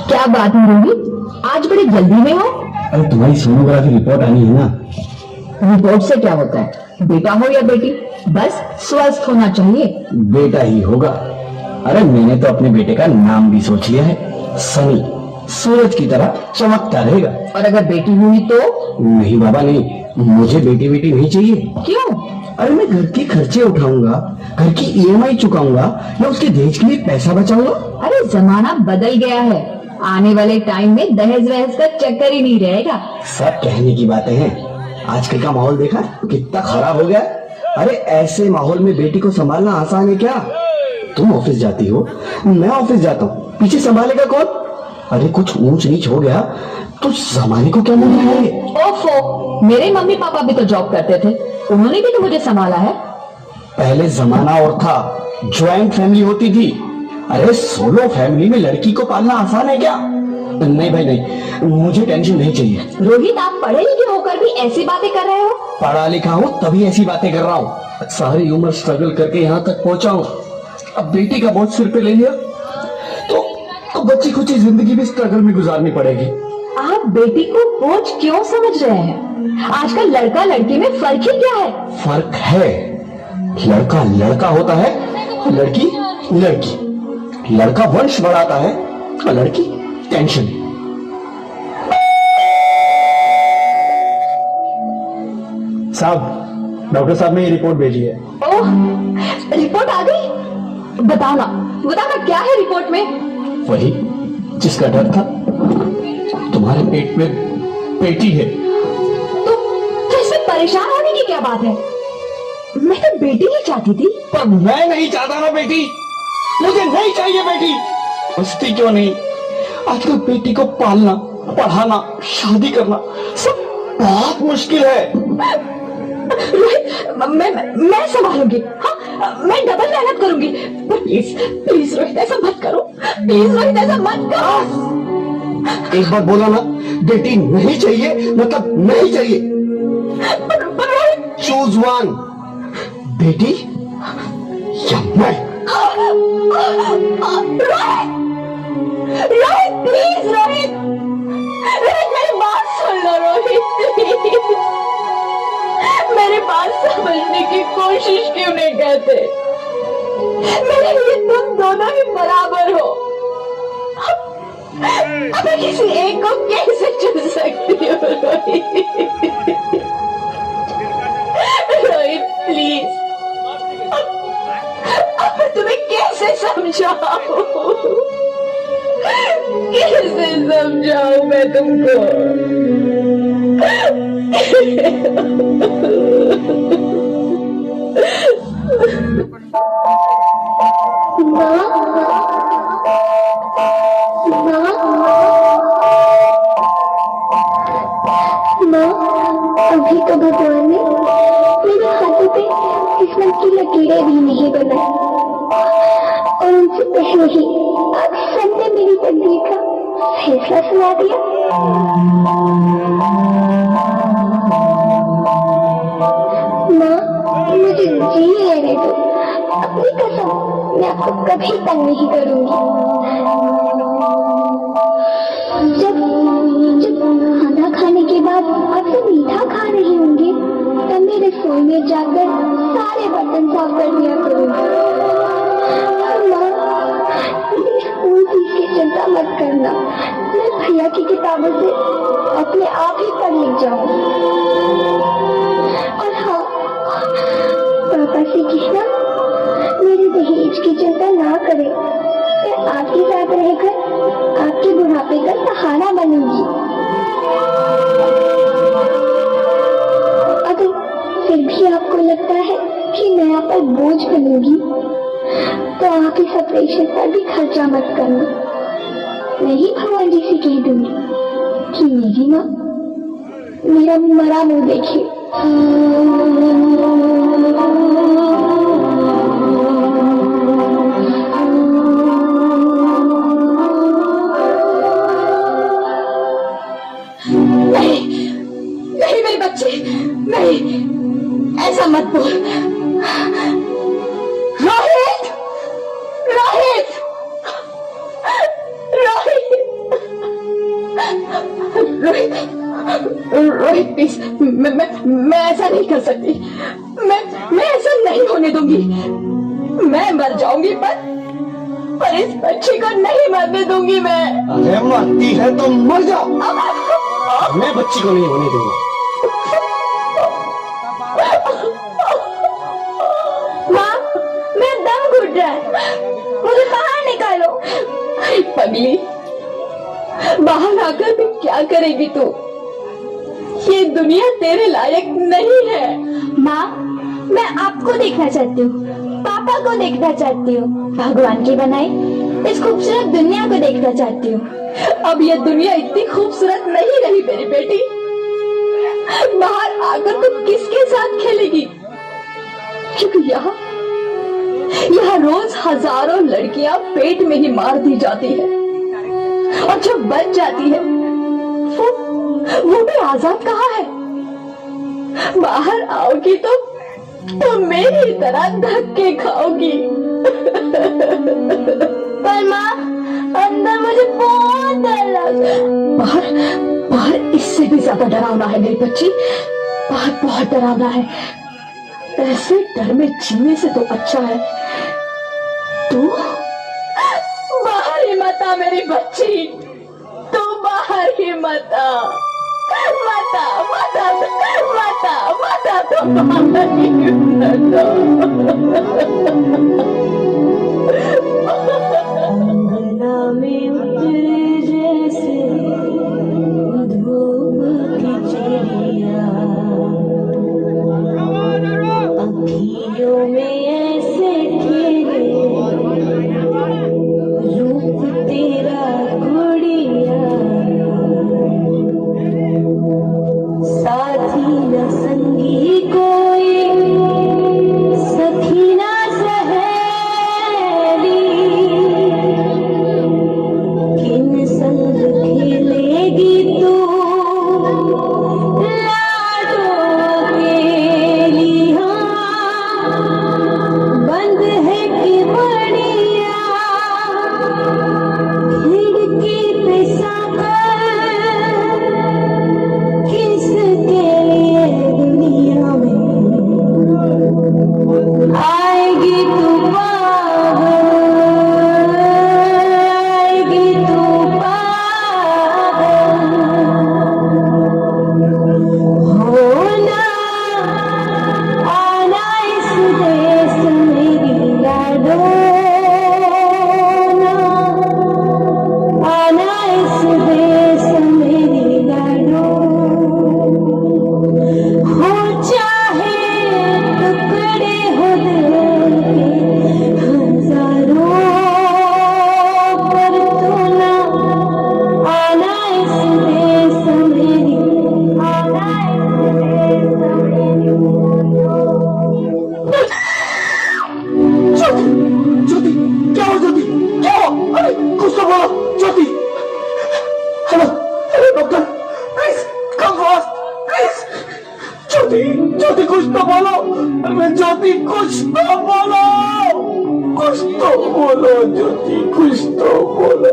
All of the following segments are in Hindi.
क्या बात है रोहित, आज बड़ी जल्दी में हो? अरे तुम्हारी सोनोग्राफी रिपोर्ट आनी है ना। रिपोर्ट से क्या होता है, बेटा हो या बेटी, बस स्वस्थ होना चाहिए। बेटा ही होगा। अरे मैंने तो अपने बेटे का नाम भी सोच लिया है, सनी, सूरज की तरह चमकता रहेगा। और अगर बेटी हुई तो? नहीं बाबा नहीं, मुझे बेटी बेटी नहीं चाहिए। क्यों? अरे मैं घर के खर्चे उठाऊंगा, घर की ईएमआई चुकाऊंगा, मैं उसके दहेज के लिए पैसा बचाऊंगा। अरे जमाना बदल गया है, आने वाले टाइम में दहेज वहेज का चक्कर ही नहीं रहेगा। सब कहने की बातें हैं, आजकल का माहौल देखा कितना खराब हो गया। अरे ऐसे माहौल में बेटी को संभालना आसान है क्या? तुम ऑफिस जाती हो, मैं ऑफिस जाता हूँ, पीछे संभालेगा कौन? अरे कुछ ऊंच नीच हो गया तो जमाने को क्या मुंह दिखाएंगे? ओफो, मेरे मम्मी पापा भी तो जॉब करते थे, उन्होंने भी तो मुझे संभाला है। पहले जमाना और था, ज्वाइंट फैमिली होती थी। अरे सोलो फैमिली में लड़की को पालना आसान है क्या? नहीं भाई नहीं, मुझे टेंशन नहीं चाहिए। रोहित, आप पढ़े लिखे होकर भी ऐसी बातें कर रहे हो? पढ़ा लिखा हूँ तभी ऐसी बातें कर रहा हूँ, सारी उम्र स्ट्रगल करके यहाँ तक पहुंचा हूँ। अब बेटी का बोझ सिर पे ले लिया तो बच्ची खुची जिंदगी भी स्ट्रगल में गुजारनी पड़ेगी। आप बेटी को बोझ क्यों समझ रहे हैं? आजकल लड़का लड़की में फर्क ही क्या है? फर्क है, लड़का लड़का होता है, लड़की लड़की। लड़का वंश बढ़ाता है और लड़की टेंशन। साहब, डॉक्टर साहब ने ये रिपोर्ट भेजी है। ओह, रिपोर्ट आ गई? बताना बताना, क्या है रिपोर्ट में? वही जिसका डर था, तुम्हारे पेट में बेटी है। तो इसमें परेशान होने की क्या बात है? मैं तो बेटी ही चाहती थी। पर मैं नहीं चाहता ना बेटी, मुझे नहीं चाहिए बेटी। पूछती क्यों नहीं? आजकल बेटी को पालना, पढ़ाना, शादी करना सब बहुत मुश्किल है। मैं संभालूंगी, हाँ, मैं डबल मेहनत करूंगी। पर प्लीज प्लीज रोहित, ऐसा मत करो, प्लीज रोहित, ऐसा मत करो। एक बार बोला ना, बेटी नहीं चाहिए मतलब नहीं चाहिए। पर रोहित, चूज वन, बेटी या मैं। रोहित प्लीज, रोहित रोहित, मेरी बात सुन लो रोहित, प्लीज मेरी बात समझने की कोशिश क्यों नहीं करते? मेरे लिए तुम दोनों ही बराबर हो। अब मैं किसी एक को कैसे चुन सकती हूँ रोहित? रोहित प्लीज, अब मैं तुम्हें कैसे समझाऊं? कैसे समझाऊं मैं तुमको? अभी तो भगवान ने मेरे हाथों पे किस्मत की लकीरें भी नहीं बनाई, और उनसे पहले ही आज सब ने मेरी तकदीर का फैसला सुना दिया। माँ, मुझे जी लेने दो, अपनी कसम, मैं आपको कभी तंग नहीं करूंगी। जब खाना खाने के बाद आपसे मीठा खा रही होंगी, तब मैं रसोई में जाकर सारे बर्तन साफ कर दिया करूंगी। स्कूल फीस की चिंता मत करना, मैं भैया की किताबों से अपने आप ही पढ़ लिख जाऊंगी। और हाँ, पापा से कहना मेरे दहेज की चिंता ना करें, मैं आपके साथ रहकर आपके बुढ़ापे का सहारा बनूंगी। अगर फिर भी आपको लगता है कि मैं आप पर बोझ बनूंगी, तो आप इस ऑपरेशन पर भी खर्चा मत करना। मैं ही भगवान जी से कह दूंगी कि मेरी माँ मेरा मरा मुंह देखे। नहीं मेरे बच्चे, नहीं, ऐसा मत बोल। रोहित, रोहित, रोहित, रोहित प्लीज, मैं ऐसा नहीं कर सकती। मैं ऐसा नहीं होने दूंगी। मैं मर जाऊंगी पर इस बच्ची को नहीं मरने दूंगी मैं। अरे मरती है तो मर जाओ, मैं बच्ची को नहीं होने दूंगा। माँ, मेरा दम घुट रहा है, मुझे बाहर निकालो। अरे पगली, बाहर आकर भी क्या करेगी तू? ये दुनिया तेरे लायक नहीं है। माँ, मैं आपको देखना चाहती हूँ, पापा को देखना चाहती हूँ, भगवान की बनाई इस खूबसूरत दुनिया को देखना चाहती हूँ। अब ये दुनिया इतनी खूबसूरत नहीं रही मेरी बेटी। बाहर आकर तू किसके साथ खेलेगी? क्योंकि यहाँ रोज हजारों लड़कियां पेट में ही मार दी जाती है, और जो बच जाती है वो भी आजाद कहाँ है? बाहर आओगी तो मेरी तरह धक्के खाओगी। पर माँ, अंदर मुझे बहुत डर लगा। बाहर इससे भी ज्यादा डरावना है मेरी बच्ची। बाहर बहुत डरावना है। ऐसे डर में जीने से तो अच्छा है तू बाहर ही मत आ मेरी बच्ची। तू बाहर ही मत आ, मत आ, मत आ, मत आ, मत आ, तू बाहर ही मत आ। अंगना में उतरे जैसे धूप की चिड़िया, अखियों में ऐसे खेले रूप तेरा गुड़िया, साथी न संगी कोई, सखी न सहेली, किन संग खेलेगी तू लाडों के लिया, बंद है कि बढ़िया खिड़की पे साकर, किसके लिए दुनिया में आएगी तू पागल, आएगी तू पागल, होना आना इस देश मेरी लाडो, आना इस देश मेरी लाडो, हो चाहे टुकड़े हो दिल के हजारों, पर तू ना आना इस देश मेरी, आना इस देश मेरी। ज्योति, क्या हो ज्योति, क्या हो? अरे कुछ तो बोलो Jyoti. Hello hello doctor, please come fast please. Jyoti, Jyoti कुछ तो बोलो। अरे ज्योति कुछ तो बोलो, कुछ तो बोलो ज्योति, कुछ तो बोलो।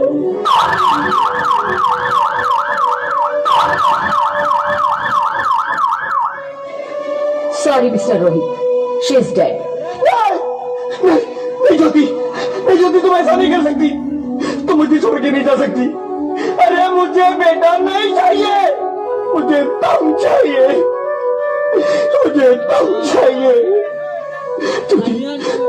Sorry, Mr. Rohit. She is dead. नहीं ज्योति, नहीं ज्योति, तुम ऐसा नहीं कर सकती, तुम मुझे छोड़ के नहीं जा सकती। अरे मुझे बेटा नहीं चाहिए, मुझे तुम चाहिए, मुझे तुम चाहिए। ज्योति,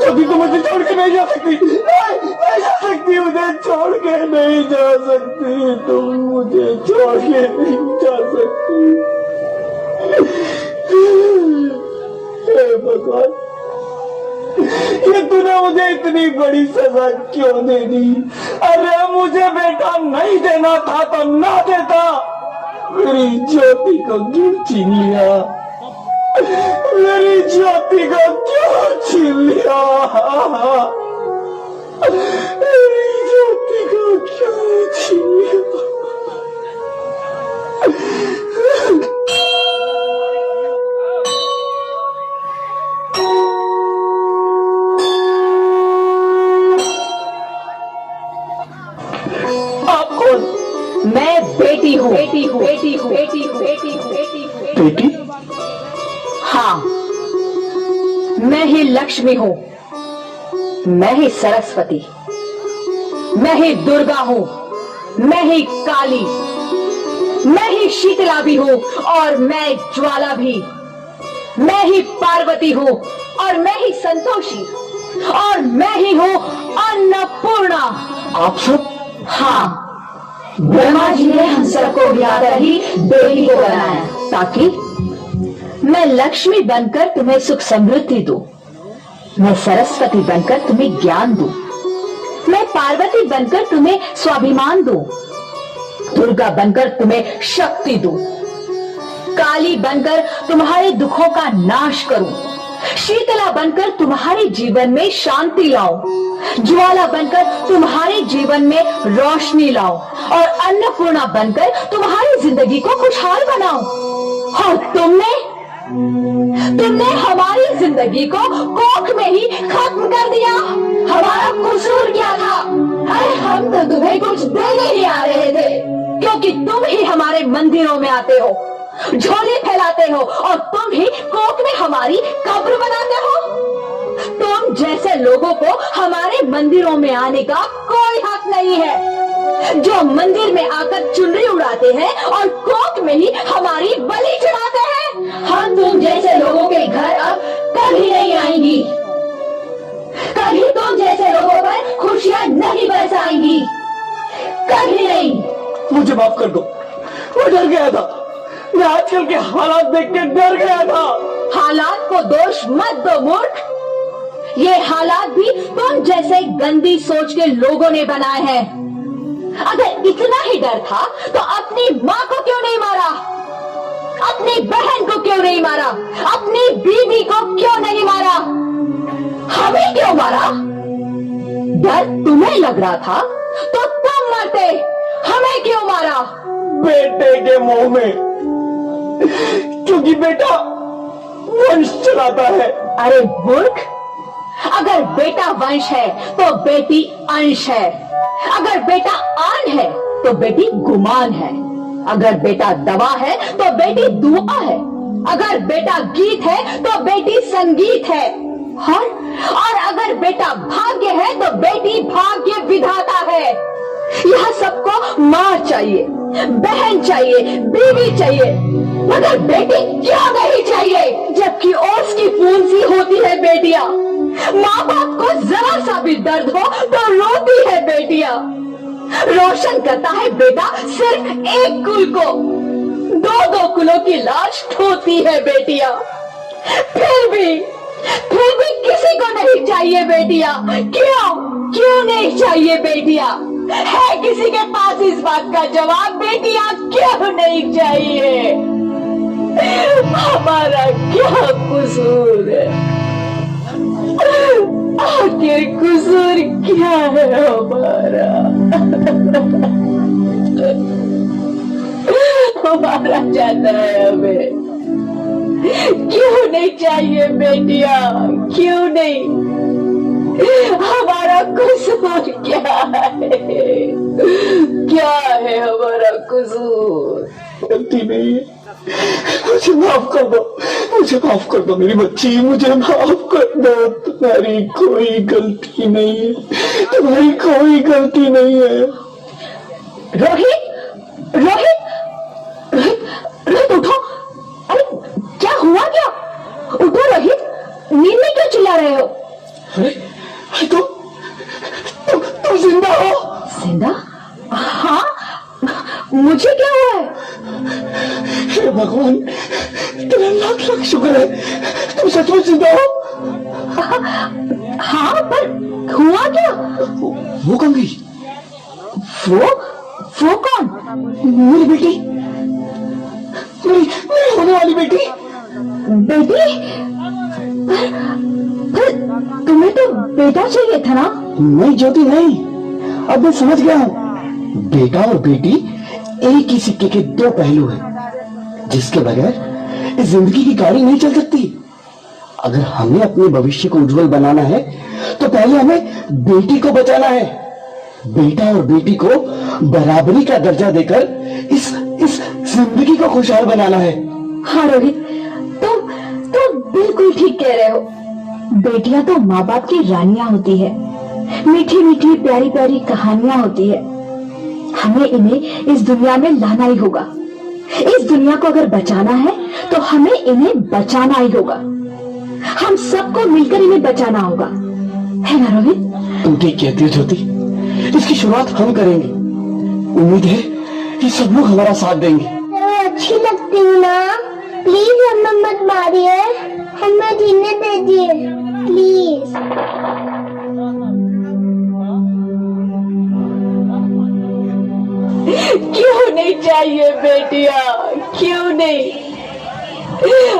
ज्योति तुम मुझे छोड़ के नहीं जा सकती, नहीं जा सकती, मुझे छोड़ के नहीं जा सकती, तुम मुझे छोड़ के नहीं जा सकती। हे भगवान, ये तूने मुझे इतनी बड़ी सजा क्यों दे दी? अरे मुझे बेटा नहीं देना था तो ना देता, मेरी ज्योति को क्यों छीन लिया? मेरी ज्योति को क्यों छीन लिया? मेरी ज्योति को क्यों छीन लिया? मैं बेटी हूँ, बेटी हूँ, बेटी हूँ, बेटी हूँ, बेटी हूँ, बेटी हूँ। बेटी? हाँ, मैं ही लक्ष्मी हूँ, मैं ही सरस्वती, मैं ही दुर्गा हूँ, मैं ही काली, मैं ही शीतला भी हूँ और मैं ज्वाला भी, मैं ही पार्वती हूँ और मैं ही संतोषी और मैं ही हूँ अन्नपूर्णा। आप सब? हाँ, ब्रह्मा जी ने हम सबको मिलाकर ही बेटी को बनाया ताकि मैं लक्ष्मी बनकर तुम्हें सुख समृद्धि दूं, मैं सरस्वती बनकर तुम्हें ज्ञान दूं, मैं पार्वती बनकर तुम्हें स्वाभिमान दूं, दुर्गा बनकर तुम्हें शक्ति दूं, काली बनकर तुम्हारे दुखों का नाश करूं, शीतला बनकर तुम्हारे जीवन में शांति लाऊं, ज्वाला बनकर तुम्हारे जीवन में रोशनी लाऊं और अन्नपूर्णा बनकर तुम्हारी जिंदगी को खुशहाल बनाऊं। और तुमने हमारी जिंदगी को कोख में ही खत्म कर दिया। हमारा कसूर क्या था? अरे हम तो तुम्हें कुछ देने ही आ रहे थे, क्योंकि तुम ही हमारे मंदिरों में आते हो, झोली फैलाते हो और तुम ही कोख में हमारी कब्र बनाते हो। तुम जैसे लोगों को हमारे मंदिरों में आने का कोई हक नहीं है, जो मंदिर में आकर चुनरी उड़ाते हैं और कोख में ही हमारी बलि चढ़ाते हैं। हम तुम जैसे लोगों के घर अब कभी नहीं आएंगी, कभी तुम जैसे लोगों पर खुशियां नहीं बरसाएंगी, कभी नहीं। मुझे माफ कर दो, मैं डर गया था, मैं आजकल के हालात देख के डर गया था। हालात को दोष मत दो मूर्ख, ये हालात भी तुम जैसे गंदी सोच के लोगों ने बनाए हैं। अगर इतना ही डर था तो अपनी माँ को क्यों नहीं मारा, अपनी बहन को क्यों नहीं मारा, अपनी बीवी को क्यों नहीं मारा, हमें क्यों मारा? डर तुम्हें लग रहा था तो तुम मरते, हमें क्यों मारा? बेटे के मुंह में, क्योंकि बेटा वंश चलाता है। अरे मूर्ख, अगर बेटा वंश है तो बेटी अंश है, अगर बेटा आन है तो बेटी गुमान है, अगर बेटा दवा है तो बेटी दुआ है, अगर बेटा गीत है तो बेटी संगीत है, और अगर बेटा भाग्य है तो बेटी भाग्य विधाता है। यह सबको माँ चाहिए, बहन चाहिए, बीवी चाहिए, मगर बेटी क्यों नहीं चाहिए? जबकि ओस की फूल सी होती है बेटियां, माँ बाप को जरा सा भी दर्द हो तो रोती है बेटियां, रोशन करता है बेटा सिर्फ एक कुल को, दो कुलों की लाश ढोती है बेटियां। फिर भी किसी को नहीं चाहिए बेटियां। क्यों नहीं चाहिए बेटियां? है किसी के पास इस बात का जवाब? बेटियां क्यों नहीं चाहिए? हमारा क्या कसूर है? आखिर कसूर क्या है हमारा? हमारा जाता है हमें। क्यों नहीं चाहिए बेटियां? क्यों नहीं? हमारा कसूर क्या है? क्या है हमारा कसूर? गलती नहीं है, मुझे माफ कर दो, मुझे माफ कर दो मेरी बच्ची, मुझे माफ कर दो। तुम्हारी कोई गलती नहीं है, तुम्हारी कोई गलती नहीं है। रोहित, रोहित, रोहित, रोहित उठो। अरे क्या हुआ? क्या? उठो रोहित, नींद में क्यों चिल्ला रहे हो? अरे तुम जिंदा हो? जिंदा? हाँ, मुझे क्या हुआ है? हे भगवान, तेरा लाख लाख शुक्र है, तुम सचमुच जिंदा हो। हाँ, पर हुआ क्या? वो कौन गई? वो कौन? मेरी बेटी, मेरी होने वाली बेटी। बेटी? पर तुम्हें तो बेटा चाहिए था ना? नहीं ज्योति, नहीं, अब मैं समझ गया हूँ। बेटा और बेटी एक ही सिक्के के दो पहलू हैं, जिसके बगैर इस जिंदगी की गाड़ी नहीं चल सकती। अगर हमें अपने भविष्य को उज्जवल बनाना है तो पहले हमें बेटी को बचाना है। बेटा और बेटी को बराबरी का दर्जा देकर इस जिंदगी को खुशहाल बनाना है। हाँ रोहित, तुम बिल्कुल ठीक कह रहे हो। बेटियां तो माँ बाप की रानियां होती है, मीठी मीठी प्यारी प्यारी कहानियां होती है। हमें इन्हें इस दुनिया में लाना ही होगा। इस दुनिया को अगर बचाना है तो हमें इन्हें बचाना ही होगा। हम सबको मिलकर इन्हें बचाना होगा, है ना रोहित? तुम ठीक कहती हो ज्योति, इसकी शुरुआत हम करेंगे। उम्मीद है कि सब लोग हमारा साथ देंगे। अच्छी लगती हूँ ना, प्लीज हमें मत मारिए, हमें जीने दीजिए प्लीज। क्यों नहीं चाहिए बेटिया, क्यों नहीं?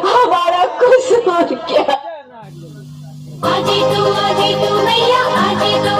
हमारा कसूर क्या? आजी तू मैया, आजी तू